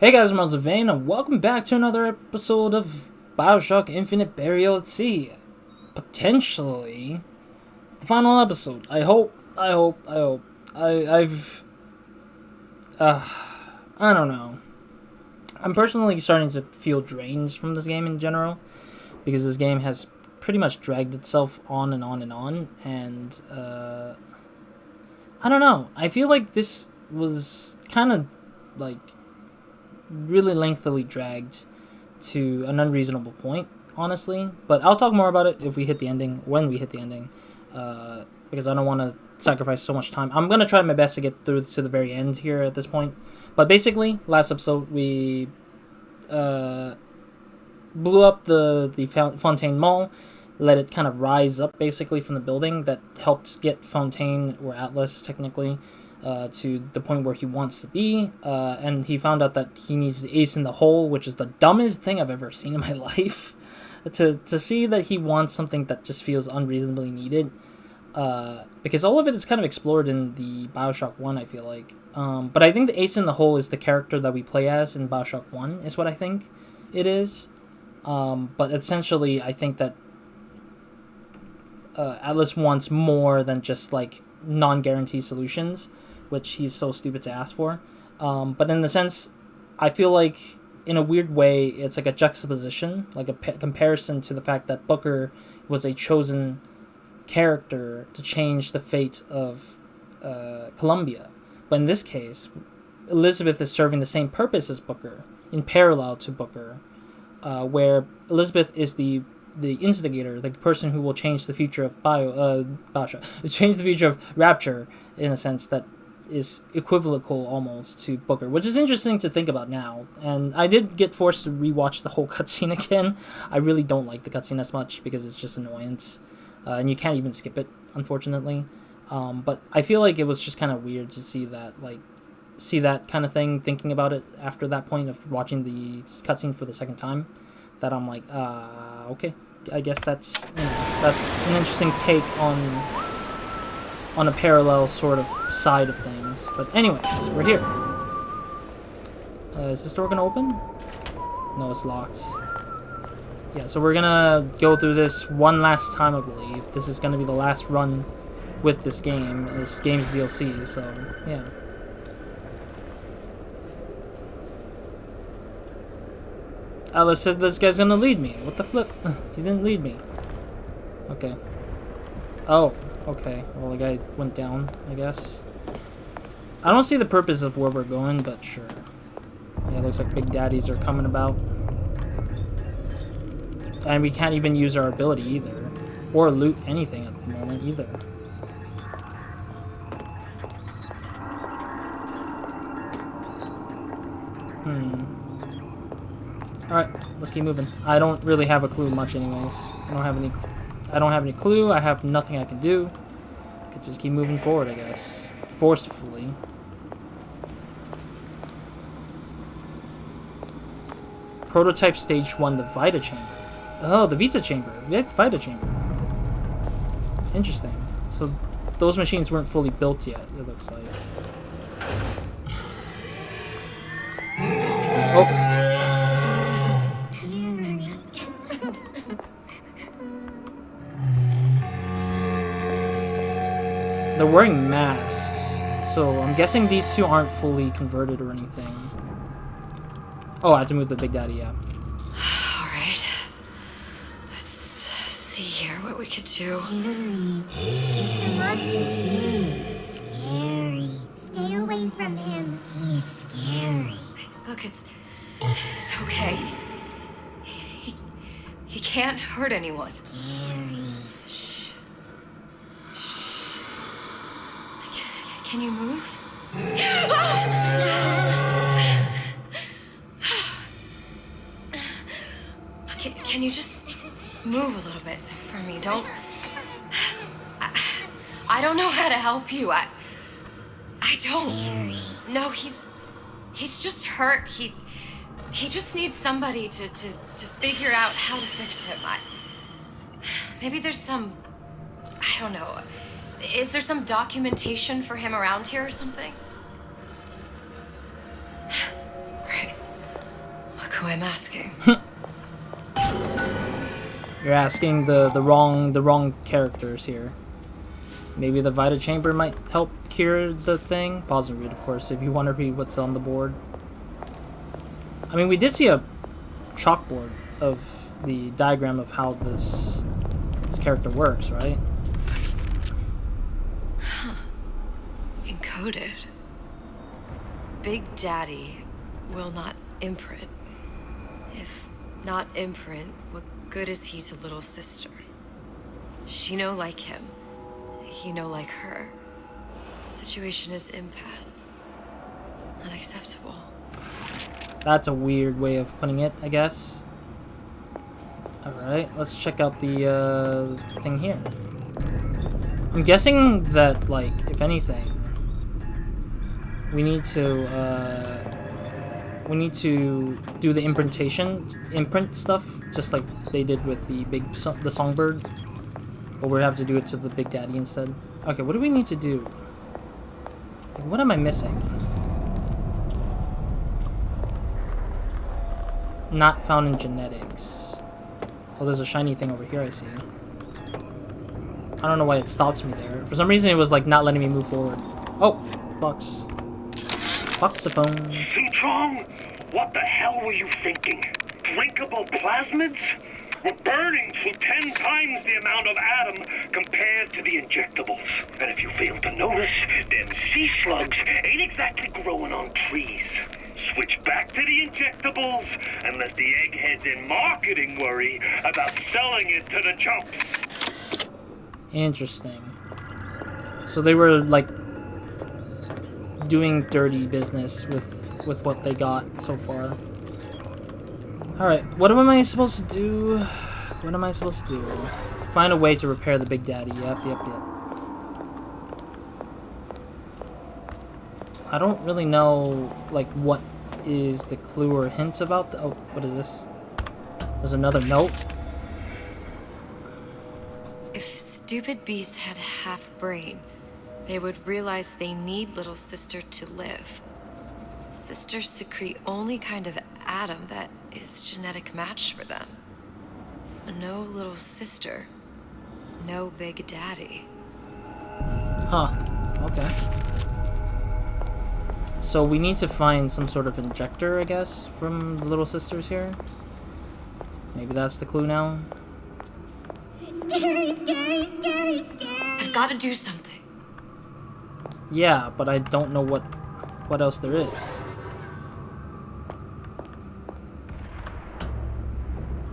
Hey guys, I'm RozaldVaneGAME, and welcome back to another episode of Bioshock Infinite Burial at Sea. Potentially, the final episode. I hope. I don't know. I'm personally starting to feel drained from this game in general, because this game has pretty much dragged itself on and on and on, and, I don't know. I feel like this was kind of, like, really lengthily dragged to an unreasonable point, honestly. But I'll talk more about it if we hit the ending, when we hit the ending, because I don't want to sacrifice so much time. I'm going to try my best to get through to the very end here at this point. But basically, last episode, we blew up the Fontaine Mall, let it kind of rise up, basically, from the building that helped get Fontaine, or Atlas, technically, to the point where he wants to be, and he found out that he needs the ace in the hole, which is the dumbest thing I've ever seen in my life. to see that he wants something that just feels unreasonably needed, because all of it is kind of explored in the Bioshock 1, I feel like. But I think the ace in the hole is the character that we play as in Bioshock 1, is what I think it is. But essentially, I think that Atlas wants more than just, like, non-guaranteed solutions, which he's so stupid to ask for. But in the sense, I feel like, in a weird way, it's like a juxtaposition, like a comparison to the fact that Booker was a chosen character to change the fate of Columbia. But in this case, Elizabeth is serving the same purpose as Booker, in parallel to Booker, where Elizabeth is the instigator, the person who will change the future of Bioshock, change the future of Rapture, in a sense that is equivocal almost to Booker, which is interesting to think about now. And I did get forced to rewatch the whole cutscene again. I really don't like the cutscene as much because it's just annoyance, and you can't even skip it, unfortunately. But I feel like it was just kind of weird to see that kind of thing, thinking about it after that point of watching the cutscene for the second time, that I'm like, okay, I guess that's an interesting take on a parallel sort of side of things. But anyways, we're here. Is this door gonna open? No, it's locked. Yeah, so we're gonna go through this one last time, I believe. This is gonna be the last run with this game, this game's DLC, so yeah. Alice said this guy's gonna lead me. What the flip? He didn't lead me. Okay. Oh, okay. Well, the guy went down, I guess. I don't see the purpose of where we're going, but sure. Yeah, it looks like big daddies are coming about. And we can't even use our ability either. Or loot anything at the moment either. Alright, let's keep moving. I don't really have a clue much anyways. I don't have any clue. I have nothing I can do. Could just keep moving forward, I guess. Forcefully. Prototype stage 1, the Vita chamber. Oh, the Vita chamber. Vita chamber. Interesting. So those machines weren't fully built yet, it looks like. Oh. They're wearing masks, so I'm guessing these two aren't fully converted or anything. Oh, I have to move the Big Daddy, yeah. Alright. Let's see here what we could do. Mr. Monster's mean. Scary. Stay away from him. He's scary. Look, it's okay. He can't hurt anyone. Scary. Shh. Can you move? Can you just move a little bit for me? Don't. I don't know how to help you. I don't. Scary. No, he's just hurt. He just needs somebody to figure out how to fix him. Maybe there's some, I don't know. Is there some documentation for him around here or something? Right. who I'm asking. You're asking the wrong characters here. Maybe the Vita Chamber might help cure the thing. Pause and read, of course, if you want to read what's on the board. I mean, we did see a chalkboard of the diagram of how this character works, right? Encoded. Big Daddy will not imprint. If not imprint, what good is he to little sister? She no like him. He no like her. Situation is impasse. Unacceptable. That's a weird way of putting it, I guess. Alright, let's check out the thing here. I'm guessing that, like, if anything, we need to do the imprint stuff, just like they did with the songbird. But we have to do it to the Big Daddy instead. Okay, what do we need to do? Like, what am I missing? Not found in genetics. Oh, there's a shiny thing over here I see. I don't know why it stopped me there. For some reason it was like not letting me move forward. Oh, box. Boxophone. Suchong, what the hell were you thinking? Drinkable plasmids? We're burning through 10 times the amount of atom compared to the injectables. And if you fail to notice, them sea slugs ain't exactly growing on trees. Switch back to the injectables and let the eggheads in marketing worry about selling it to the chumps. Interesting. So they were like doing dirty business with what they got so far. Alright, what am I supposed to do? What am I supposed to do? Find a way to repair the Big Daddy. Yep. I don't really know, like, what is the clue or hint about the... Oh, what is this? There's another note. If stupid beasts had half brain, they would realize they need little sister to live. Sisters secrete only kind of atom that is genetic match for them. No little sister, no Big Daddy. Huh. Okay. So we need to find some sort of injector, I guess, from the little sisters here. Maybe that's the clue now. Scary. I've got to do something. Yeah, but I don't know what else there is.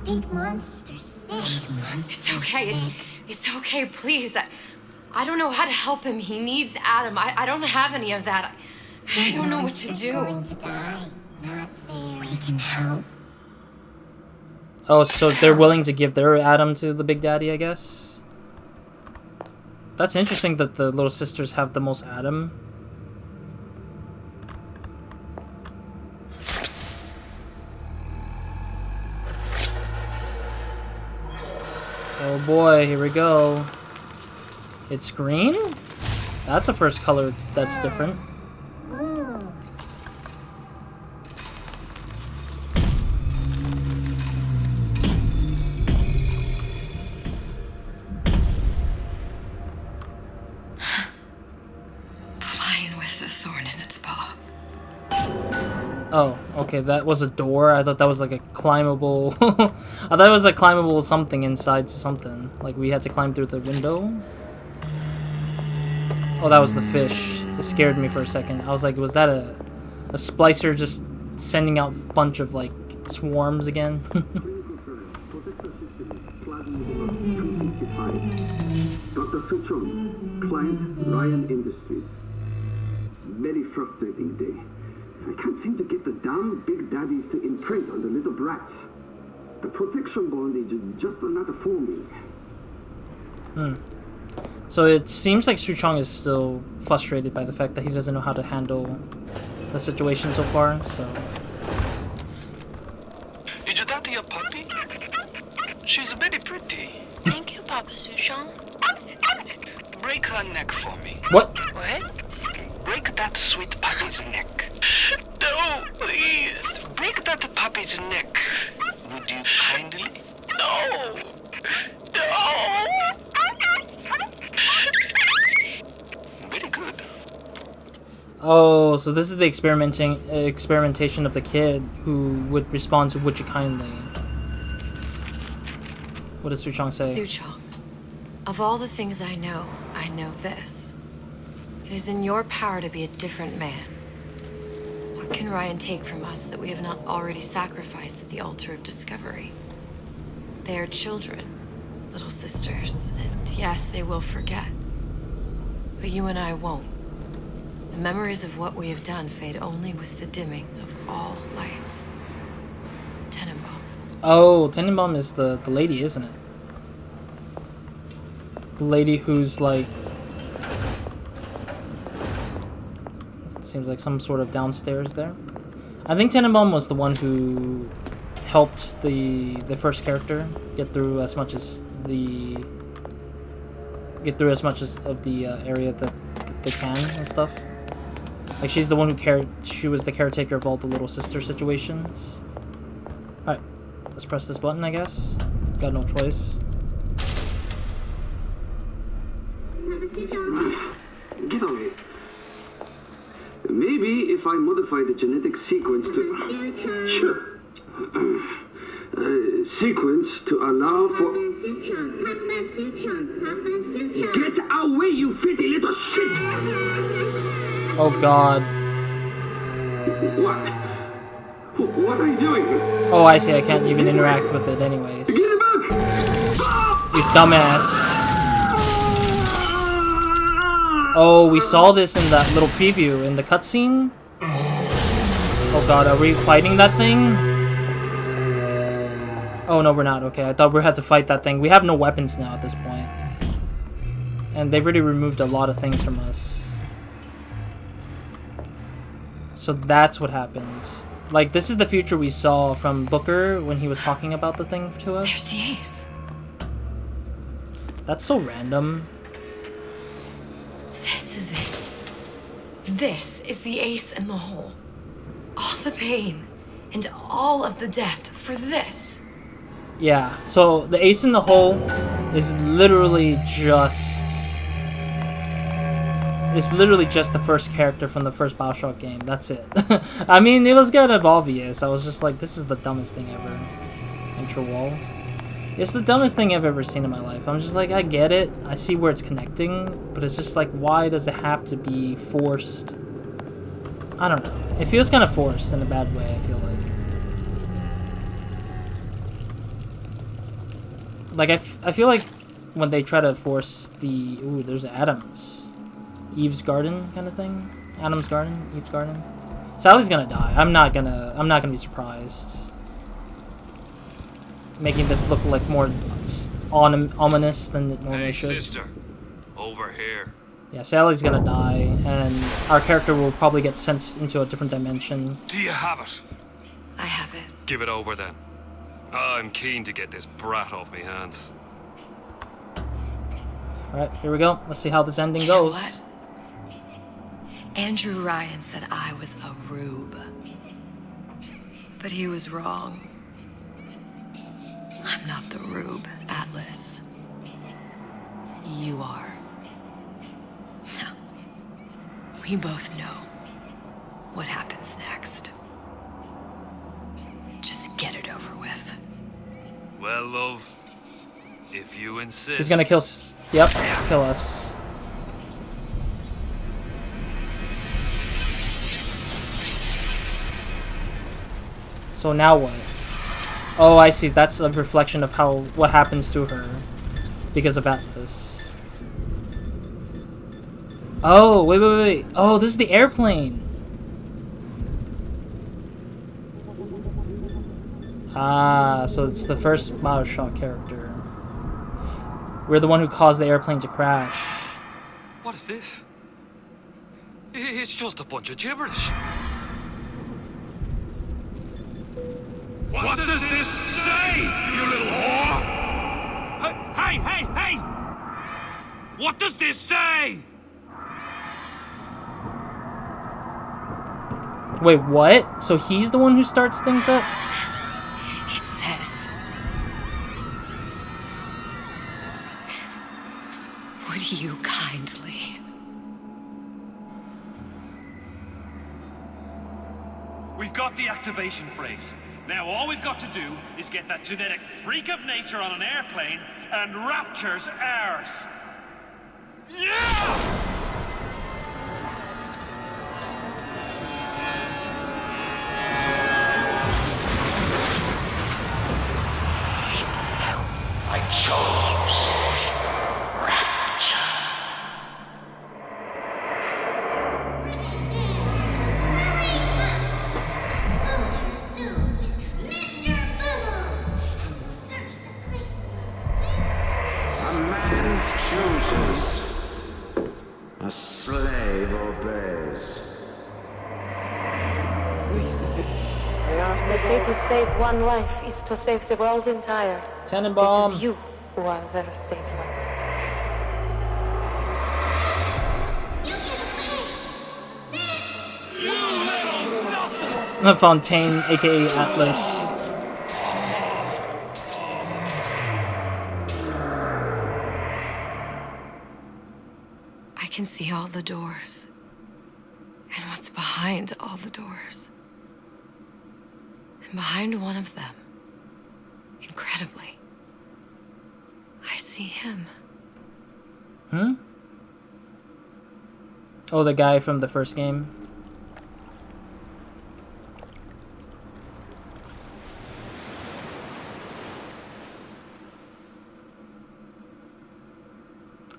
Big monster sick. It's okay. It's okay. Please. I don't know how to help him. He needs Adam. I don't have any of that. I don't know what to do. Going to die. Not fair. We can help. Oh, so they're willing to give their Adam to the Big Daddy, I guess? That's interesting that the little sisters have the most Adam. Oh boy, here we go. It's green? That's a first color that's different. Ooh. Flying with the thorn in its paw. Oh, okay, that was a door. I thought that was like a climbable... I thought it was a climbable something inside something. Like we had to climb through the window. Oh, that was the fish. It scared me for a second. I was like, was that a splicer just sending out a bunch of, like, swarms again? Dr. Suchong, client Ryan Industries. Very frustrating day. I can't seem to get the damn Big Daddies to imprint on the little brats. The protection bondage is just another forming. So it seems like Suchong is still frustrated by the fact that he doesn't know how to handle the situation so far, so... Did you talk your puppy? She's very pretty. Thank you, Papa Suchong. Break her neck for me. What? What? Break that sweet puppy's neck. No, please. Break that puppy's neck Oh, so this is the experimentation of the kid who would respond to Would You Kindly. What does Suchong say? Suchong, of all the things I know this. It is in your power to be a different man. What can Ryan take from us that we have not already sacrificed at the altar of discovery? They are children, little sisters, and yes, they will forget. But you and I won't. The memories of what we have done fade only with the dimming of all lights. Tenenbaum. Oh, Tenenbaum is the lady, isn't it? The lady who's like... Seems like some sort of downstairs there. I think Tenenbaum was the one who helped the first character get through as much as of the area that they can and stuff. Like she's the one who she was the caretaker of all the little sister situations. Alright, let's press this button, I guess. Got no choice. Get away. Maybe if I modify the genetic sequence to allow for... Get away, you fitty little shit! Oh god. What? What are you doing? Oh, I see. I can't even interact with it anyways. Get it back! You dumbass. Oh, we saw this in that little preview in the cutscene. Oh god, are we fighting that thing? Oh no, we're not. Okay, I thought we had to fight that thing. We have no weapons now at this point. And they've already removed a lot of things from us. So that's what happens. Like, this is the future we saw from Booker when he was talking about the thing to us. There's the ace. That's so random. This is it. This is the ace in the hole. All the pain and all of the death for this. Yeah, so the ace in the hole is literally just... It's literally just the first character from the first Bioshock game. That's it. I mean, it was kind of obvious. I was just like, this is the dumbest thing ever. Intro wall. It's the dumbest thing I've ever seen in my life. I'm just like, I get it. I see where it's connecting. But it's just like, why does it have to be forced? I don't know. It feels kind of forced in a bad way, I feel like. I feel like when they try to force the... Ooh, there's Adams. Eve's garden kind of thing. Adam's garden, Eve's garden. Sally's gonna die. I'm not gonna be surprised. Making this look like more ominous than it normally should. Hey, sister, over here. Yeah, Sally's gonna die, and our character will probably get sent into a different dimension. Do you have it? I have it. Give it over then. I'm keen to get this brat off my hands. Alright, here we go. Let's see how this ending You know goes. what? Andrew Ryan said I was a rube. But he was wrong. I'm not the rube, Atlas. You are. Now, we both know what happens next. Just get it over with. Well, love, if you insist. He's gonna kill... Yep, kill us. So now what? Oh, I see. That's a reflection of what happens to her because of Atlas. Oh, wait. Oh, this is the airplane. Ah, so it's the first Bioshock character. We're the one who caused the airplane to crash. What is this? It's just a bunch of gibberish. What does this say, you little whore? Hey! What does this say? Wait, what? So he's the one who starts things up? It says... Would you kindly... got the activation phrase. Now all we've got to do is get that genetic freak of nature on an airplane, and Rapture's ours. Yeah! I chose Rapture. A man chooses, a slave obeys. They say to save one life is to save the world entire. Tannenbaum. It is you who are the saved one. Fontaine, aka Atlas. I can see all the doors. And what's behind all the doors. And behind one of them, incredibly, I see him. Hmm? Oh, the guy from the first game.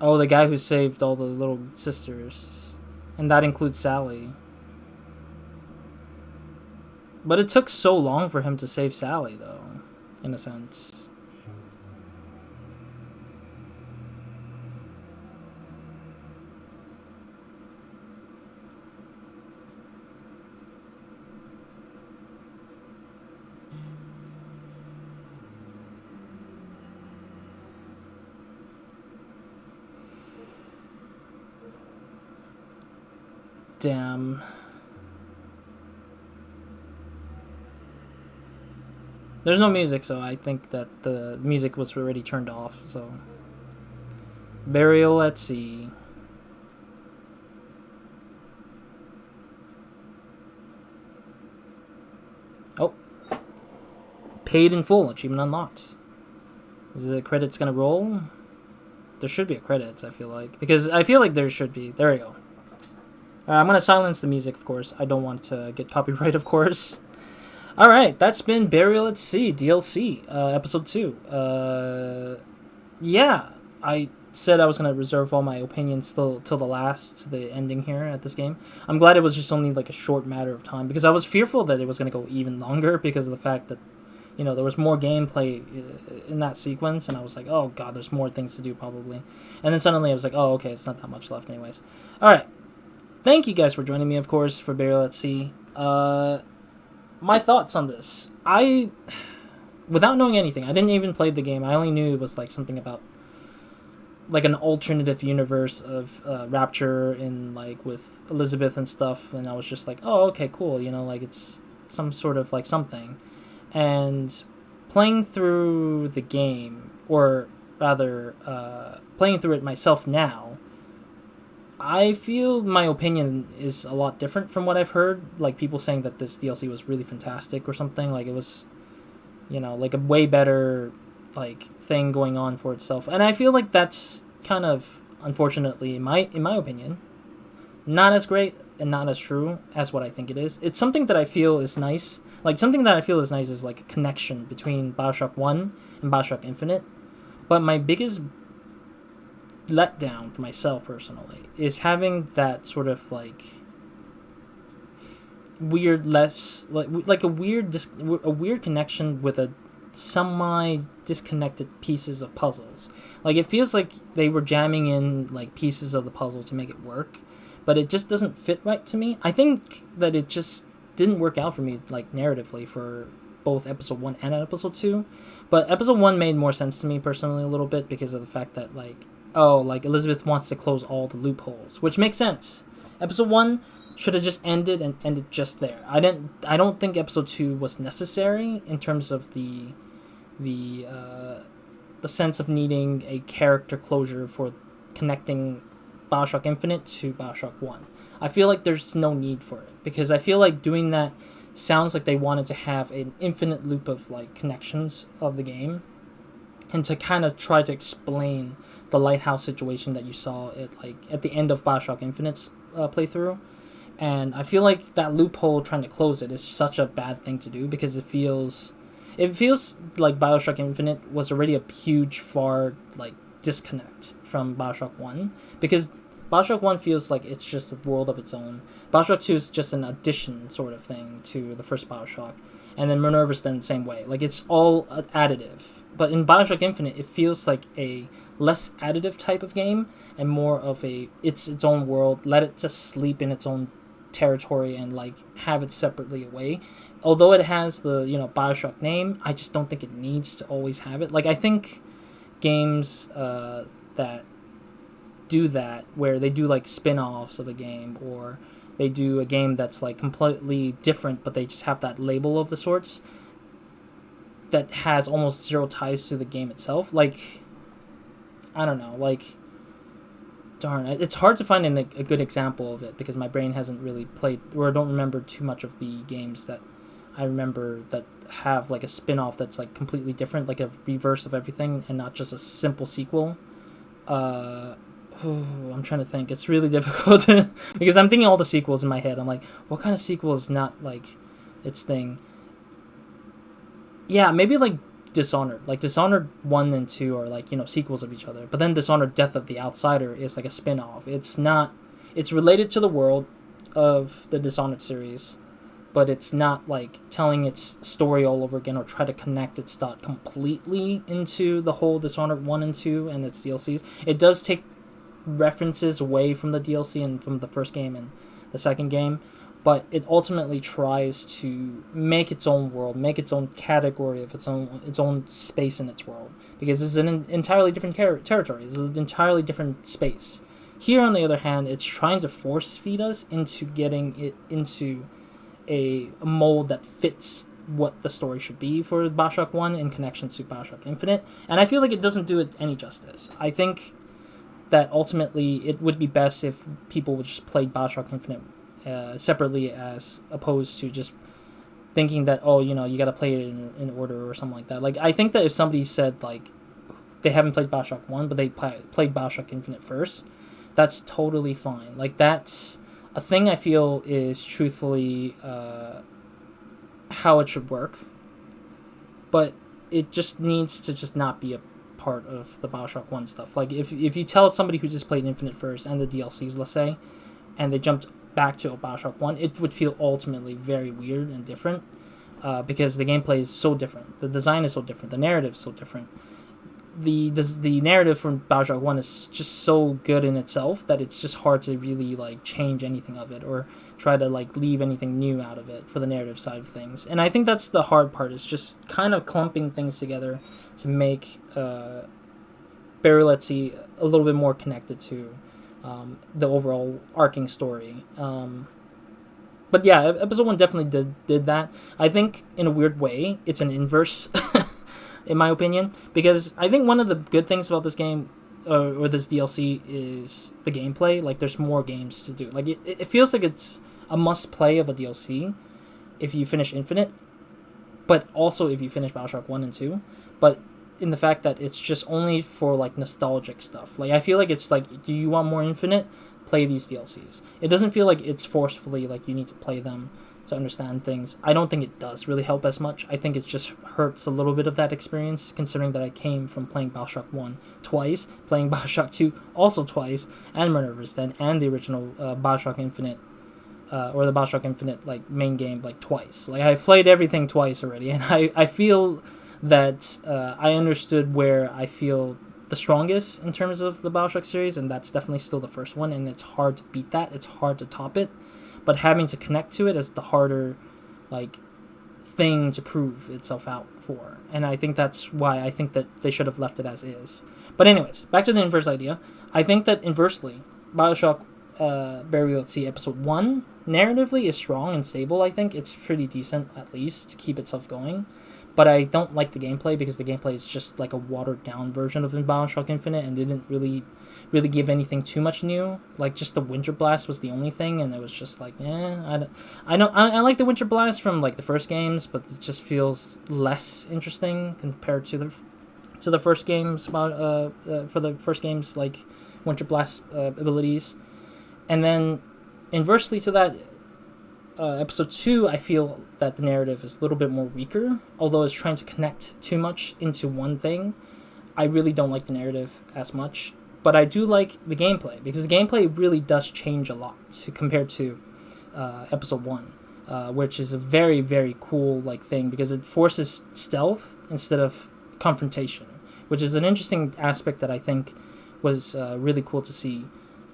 Oh, the guy who saved all the little sisters. And that includes Sally. But it took so long for him to save Sally, though, in a sense. Damn. There's no music, so I think that the music was already turned off, so. Burial at Sea. Oh. Paid in full. Achievement unlocked. Is the credits gonna roll? There should be a credits, I feel like. Because I feel like there should be. There we go. I'm going to silence the music, of course. I don't want to get copyright, of course. Alright, that's been Burial at Sea, DLC, Episode 2. Yeah, I said I was going to reserve all my opinions till the last, the ending here at this game. I'm glad it was just only like a short matter of time, because I was fearful that it was going to go even longer because of the fact that, you know, there was more gameplay in that sequence, and I was like, oh god, there's more things to do probably. And then suddenly I was like, oh, okay, it's not that much left anyways. Alright. Thank you guys for joining me, of course, for Burial at Sea. My thoughts on this. Without knowing anything, I didn't even play the game. I only knew it was like something about like an alternative universe of Rapture in like with Elizabeth and stuff, and I was just like, oh, okay, cool, you know, like it's some sort of like something. And playing through the game, or rather playing through it myself now, I feel my opinion is a lot different from what I've heard. Like, people saying that this DLC was really fantastic or something. Like, it was, you know, like a way better, like, thing going on for itself. And I feel like that's kind of, unfortunately, in my opinion, not as great and not as true as what I think it is. It's something that I feel is nice. Like, something that I feel is nice is, like, a connection between Bioshock 1 and Bioshock Infinite. But my biggest letdown for myself personally is having that sort of like weird like a weird connection with a semi disconnected pieces of puzzles. Like, it feels like they were jamming in like pieces of the puzzle to make it work, but it just doesn't fit right to me. I think that it just didn't work out for me, like, narratively, for both episode 1 and episode 2. But episode 1 made more sense to me personally a little bit because of the fact that, like, oh, like, Elizabeth wants to close all the loopholes, which makes sense. Episode 1 should have just ended and ended just there. I don't think episode 2 was necessary in terms of the sense of needing a character closure for connecting Bioshock Infinite to Bioshock 1. I feel like there's no need for it, because I feel like doing that sounds like they wanted to have an infinite loop of like connections of the game, and to kind of try to explain the lighthouse situation that you saw at the end of Bioshock Infinite's playthrough. And I feel like that loophole trying to close it is such a bad thing to do, because it feels like Bioshock Infinite was already a huge far like disconnect from Bioshock 1, because Bioshock 1 feels like it's just a world of its own. Bioshock 2 is just an addition sort of thing to the first Bioshock. And then Minerva's then the same way. Like, it's all additive. But in Bioshock Infinite, it feels like a less additive type of game, and more of it's its own world. Let it just sleep in its own territory and, like, have it separately away. Although it has the, Bioshock name, I just don't think it needs to always have it. Like, I think games that do that, where they do like spin-offs of a game, or they do a game that's like completely different but they just have that label of the sorts that has almost zero ties to the game itself, like, I don't know, like, darn, it's hard to find a good example of it, because my brain hasn't really played, or I don't remember too much of the games that I remember that have like a spin-off that's like completely different, like a reverse of everything and not just a simple sequel. I'm trying to think. It's really difficult because I'm thinking all the sequels in my head. I'm like, what kind of sequel is not like its thing? Yeah, maybe like Dishonored. Like Dishonored 1 and 2 are like, sequels of each other. But then Dishonored Death of the Outsider is like a spin-off. It's related to the world of the Dishonored series, but it's not like telling its story all over again or try to connect its thought completely into the whole Dishonored 1 and 2 and its DLCs. It does take references away from the DLC and from the first game and the second game, but it ultimately tries to make its own world, make its own category of its own space in its world, because it's an entirely different territory. It's an entirely different space. Here, on the other hand, it's trying to force feed us into getting it into a mold that fits what the story should be for Bioshock 1 in connection to Bioshock Infinite, and I feel like it doesn't do it any justice. I think that ultimately it would be best if people would just play Bioshock Infinite separately, as opposed to just thinking that, you gotta play it in order or something like that. Like, I think that if somebody said, like, they haven't played Bioshock 1, but they played Bioshock Infinite first, that's totally fine. Like, that's a thing I feel is truthfully how it should work. But it just needs to just not be a part of the Bioshock 1 stuff. Like, if you tell somebody who just played Infinite first and the DLCs, let's say, and they jumped back to Bioshock 1, it would feel ultimately very weird and different, because the gameplay is so different, the design is so different, the narrative is so different. The narrative from Bioshock 1 is just so good in itself that it's just hard to really like change anything of it or try to like leave anything new out of it for the narrative side of things. And I think that's the hard part, is just kind of clumping things together to make Burial at Sea a little bit more connected to the overall arcing story. But yeah, episode 1 definitely did that. I think in a weird way it's an inverse in my opinion, because I think one of the good things about this game or this DLC is the gameplay. Like, there's more games to do. Like, it feels like it's a must play of a DLC if you finish Infinite, but also if you finish Bioshock 1 and 2, but in the fact that it's just only for like nostalgic stuff. Like, I feel like it's like, do you want more Infinite? Play these DLCs. It doesn't feel like it's forcefully like you need to play them to understand things. I don't think it does really help as much. I think it just hurts a little bit of that experience, considering that I came from playing Bioshock 1 twice, playing Bioshock 2 also twice, and Minerva's Den, and the original Bioshock Infinite, or the Bioshock Infinite like main game like twice. Like, I've played everything twice already, and I feel that I understood where I feel the strongest in terms of the Bioshock series, and that's definitely still the first one, and it's hard to beat that. It's hard to top it. But having to connect to it is the harder, like, thing to prove itself out for. And I think that's why I think that they should have left it as is. But anyways, back to the inverse idea. I think that inversely, Bioshock Burial at Sea Episode 1 narratively is strong and stable. I think it's pretty decent, at least, to keep itself going. But I don't like the gameplay because the gameplay is just like a watered down version of Bioshock Infinite and didn't really give anything too much new. Like, just the Winter Blast was the only thing, and it was just like, I like the Winter Blast from like the first games, but it just feels less interesting compared to the first games about for the first game's like Winter Blast abilities. And then inversely to that, episode 2, I feel that the narrative is a little bit more weaker, although it's trying to connect too much into one thing. I really don't like the narrative as much, but I do like the gameplay, because the gameplay really does change a lot compared to episode 1, which is a very, very cool like thing, because it forces stealth instead of confrontation, which is an interesting aspect that I think was really cool to see.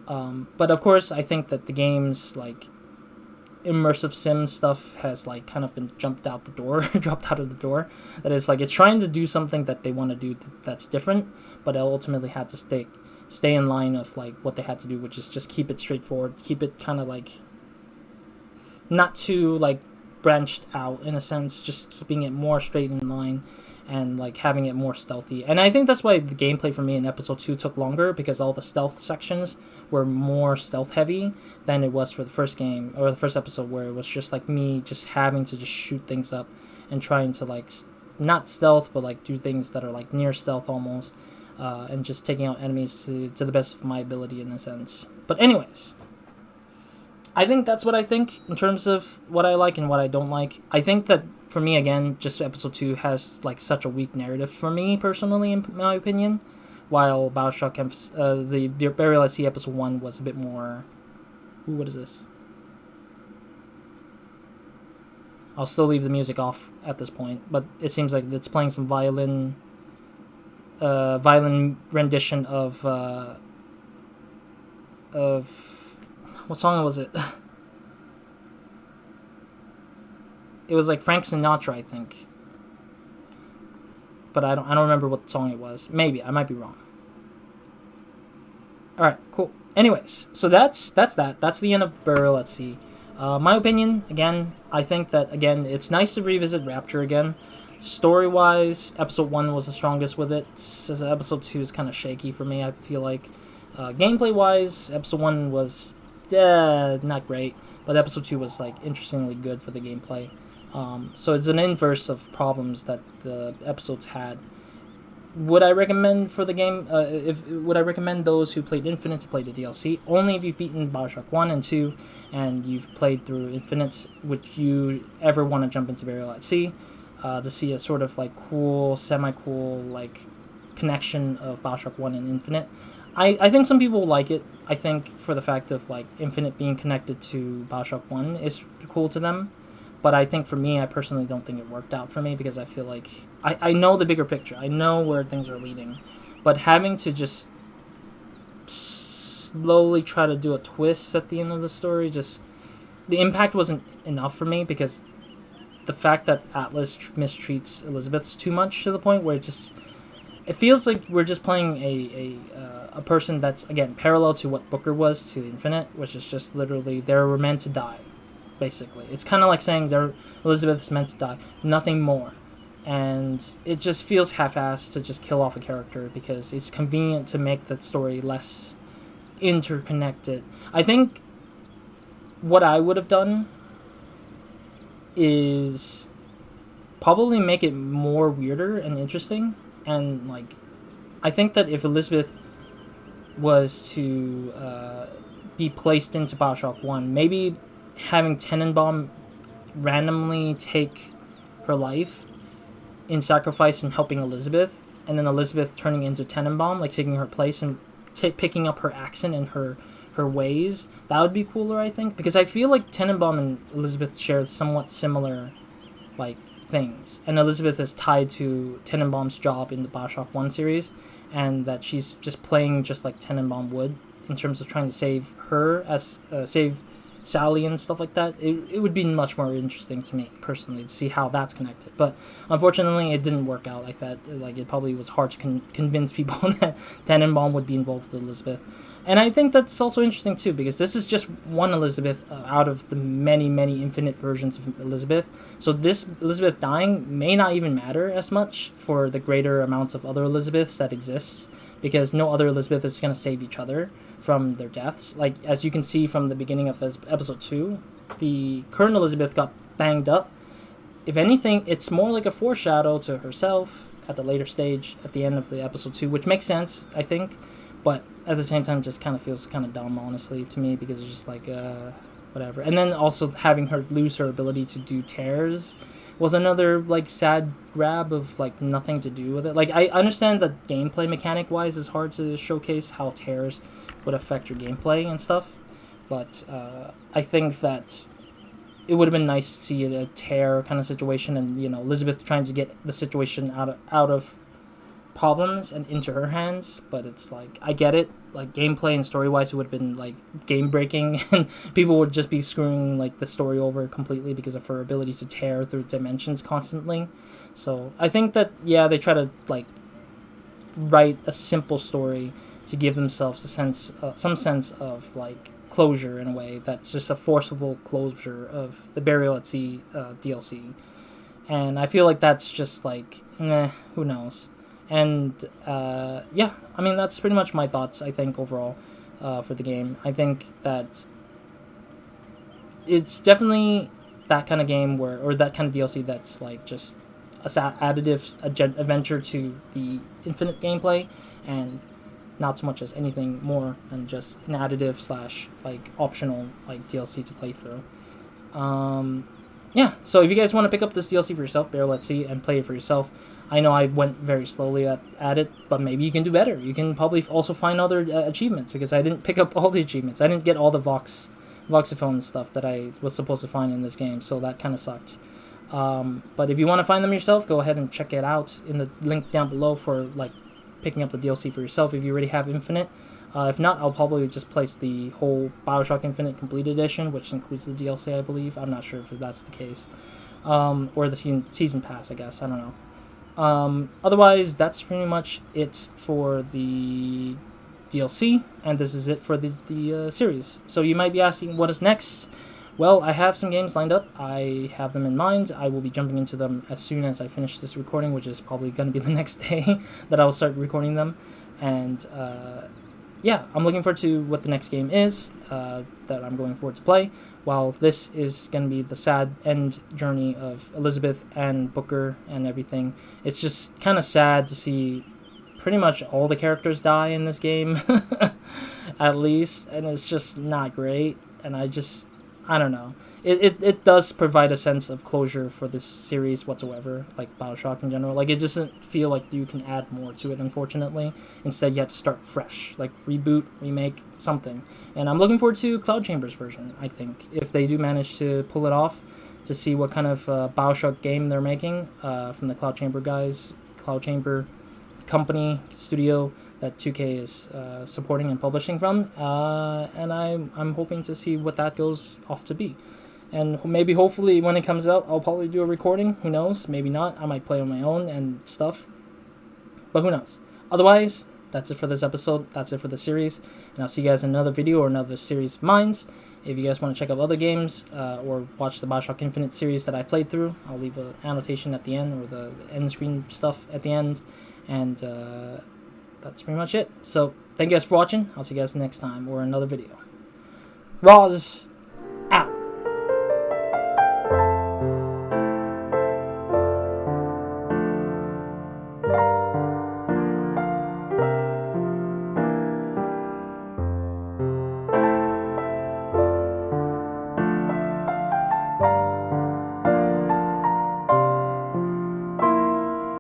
But of course, I think that the game's like immersive sim stuff has like kind of been dropped out of the door. That is like, it's trying to do something that they want to do that's different, but it ultimately had to stay in line of like what they had to do, which is just keep it straightforward, keep it kind of like not too like branched out in a sense, just keeping it more straight in line and like having it more stealthy. And I think that's why the gameplay for me in episode 2 took longer, because all the stealth sections were more stealth heavy than it was for the first game or the first episode, where it was just like me just having to just shoot things up and trying to like not stealth but like do things that are like near stealth almost, and just taking out enemies to the best of my ability in a sense. But anyways, I think that's what I think in terms of what I like and what I don't like. I think that for me, again, just episode 2 has like such a weak narrative for me personally, in my opinion, while Bioshock the Burial at Sea episode 1 was a bit more... Ooh, what is this? I'll still leave the music off at this point, but it seems like it's playing some violin rendition of what song was it? It was like Frank Sinatra, I think. But I don't remember what song it was. Maybe I might be wrong. All right, cool. Anyways, so that's that. That's the end of Burial at Sea. My opinion, again, I think that again it's nice to revisit Rapture again. Story-wise, episode 1 was the strongest with it. So episode 2 is kind of shaky for me, I feel like. Gameplay-wise, episode 1 was not great, but episode 2 was like interestingly good for the gameplay. So it's an inverse of problems that the episodes had. Would I recommend for the game? Would I recommend those who played Infinite to play the DLC? Only if you've beaten Bioshock 1 and 2 and you've played through Infinite, would you ever want to jump into Burial at Sea to see a sort of like cool, semi-cool like connection of Bioshock 1 and Infinite. I think some people will like it. I think for the fact of like Infinite being connected to Bioshock 1 is cool to them. But I think for me, I personally don't think it worked out for me, because I feel like I know the bigger picture. I know where things are leading. But having to just slowly try to do a twist at the end of the story, just the impact wasn't enough for me, because the fact that Atlas mistreats Elizabeth too much to the point where it feels like we're just playing a person that's, again, parallel to what Booker was to Infinite, which is just literally they were meant to die. Basically, it's kind of like saying Elizabeth's meant to die, nothing more, and it just feels half-assed to just kill off a character because it's convenient to make the story less interconnected. I think what I would have done is probably make it more weirder and interesting, and like I think that if Elizabeth was to be placed into Bioshock 1, maybe having Tenenbaum randomly take her life in sacrifice and helping Elizabeth, and then Elizabeth turning into Tenenbaum, like taking her place and picking up her accent and her ways, that would be cooler, I think, because I feel like Tenenbaum and Elizabeth share somewhat similar like things, and Elizabeth is tied to Tenenbaum's job in the Bioshock 1 series, and that she's just playing just like Tenenbaum would in terms of trying to save her as save Sally and stuff like that, it would be much more interesting to me personally to see how that's connected. But unfortunately, it didn't work out like that. Like, it probably was hard to convince people that Tannenbaum would be involved with Elizabeth. And I think that's also interesting too, because this is just one Elizabeth out of the many, many infinite versions of Elizabeth. So this Elizabeth dying may not even matter as much for the greater amounts of other Elizabeths that exist, because no other Elizabeth is going to save each other from their deaths. Like, as you can see from the beginning of episode 2, the current Elizabeth got banged up. If anything, it's more like a foreshadow to herself at a later stage at the end of the episode 2, which makes sense, I think. But at the same time, just kind of feels kind of dumb, honestly, to me, because it's just like, whatever. And then also having her lose her ability to do tears was another, like, sad grab of, like, nothing to do with it. Like, I understand that gameplay mechanic-wise is hard to showcase how tears would affect your gameplay and stuff, but I think that it would have been nice to see a tear kind of situation, and, you know, Elizabeth trying to get the situation out of problems and into her hands. But it's like, I get it, like, gameplay and story wise it would have been like game breaking and people would just be screwing like the story over completely because of her ability to tear through dimensions constantly. So I think that, yeah, they try to like write a simple story to give themselves a sense, some sense of like closure in a way that's just a forcible closure of the Burial at Sea DLC. And I feel like that's just like, who knows. And yeah, I mean, that's pretty much my thoughts, I think, overall for the game. I think that it's definitely that kind of game where, or that kind of DLC that's like just a additive adventure to the Infinite gameplay, and not so much as anything more than just an additive slash like optional like DLC to play through. Yeah, so if you guys want to pick up this DLC for yourself, Burial at Sea, and play it for yourself, I know I went very slowly at it, but maybe you can do better. You can probably also find other achievements, because I didn't pick up all the achievements. I didn't get all the voxophone stuff that I was supposed to find in this game, so that kind of sucked. But if you want to find them yourself, go ahead and check it out in the link down below for like picking up the DLC for yourself if you already have Infinite. If not, I'll probably just place the whole Bioshock Infinite Complete Edition, which includes the DLC, I believe. I'm not sure if that's the case. Or the season pass, I guess. I don't know. Otherwise, that's pretty much it for the DLC, and this is it for the series. So you might be asking, what is next? Well, I have some games lined up. I have them in mind. I will be jumping into them as soon as I finish this recording, which is probably going to be the next day that I will start recording them. And yeah, I'm looking forward to what the next game is that I'm going forward to play. While this is going to be the sad end journey of Elizabeth and Booker and everything, it's just kind of sad to see pretty much all the characters die in this game, at least, and it's just not great. And I don't know. It does provide a sense of closure for this series whatsoever, like Bioshock in general. Like, it doesn't feel like you can add more to it, unfortunately. Instead, you have to start fresh, like reboot, remake, something. And I'm looking forward to Cloud Chamber's version, I think, if they do manage to pull it off, to see what kind of Bioshock game they're making from the Cloud Chamber guys, Cloud Chamber company, studio that 2K is supporting and publishing from, and I'm hoping to see what that goes off to be. And maybe, hopefully, when it comes out, I'll probably do a recording. Who knows? Maybe not. I might play on my own and stuff. But who knows? Otherwise, that's it for this episode. That's it for the series. And I'll see you guys in another video or another series of mine. If you guys want to check out other games or watch the Bioshock Infinite series that I played through, I'll leave an annotation at the end, or the end screen stuff at the end. And that's pretty much it. So, thank you guys for watching. I'll see you guys next time or another video. Roz!